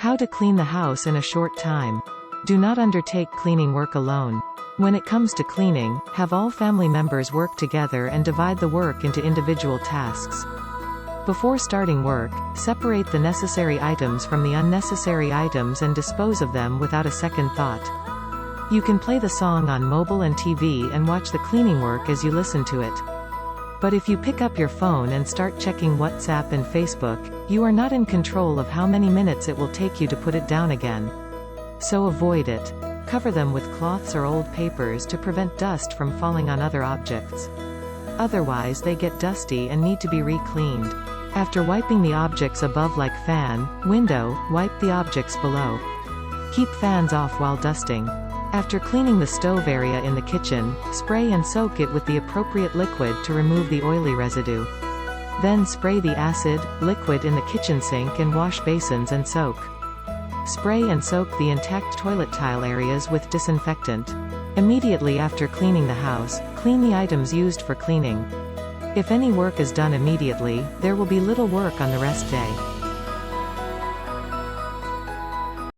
How to clean the house in a short time. Do not undertake cleaning work alone. When it comes to cleaning, have all family members work together and divide the work into individual tasks. Before starting work, separate the necessary items from the unnecessary items and dispose of them without a second thought. You can play the song on mobile and TV and watch the cleaning work as you listen to it. But if you pick up your phone and start checking WhatsApp and Facebook, you are not in control of how many minutes it will take you to put it down again. So avoid it. Cover them with cloths or old papers to prevent dust from falling on other objects. Otherwise they get dusty and need to be re-cleaned. After wiping the objects above like fan, window, wipe the objects below. Keep fans off while dusting. After cleaning the stove area in the kitchen, spray and soak it with the appropriate liquid to remove the oily residue. Then spray the acid, liquid in the kitchen sink and wash basins and soak. Spray and soak the intact toilet tile areas with disinfectant. Immediately after cleaning the house, clean the items used for cleaning. If any work is done immediately, there will be little work on the rest day.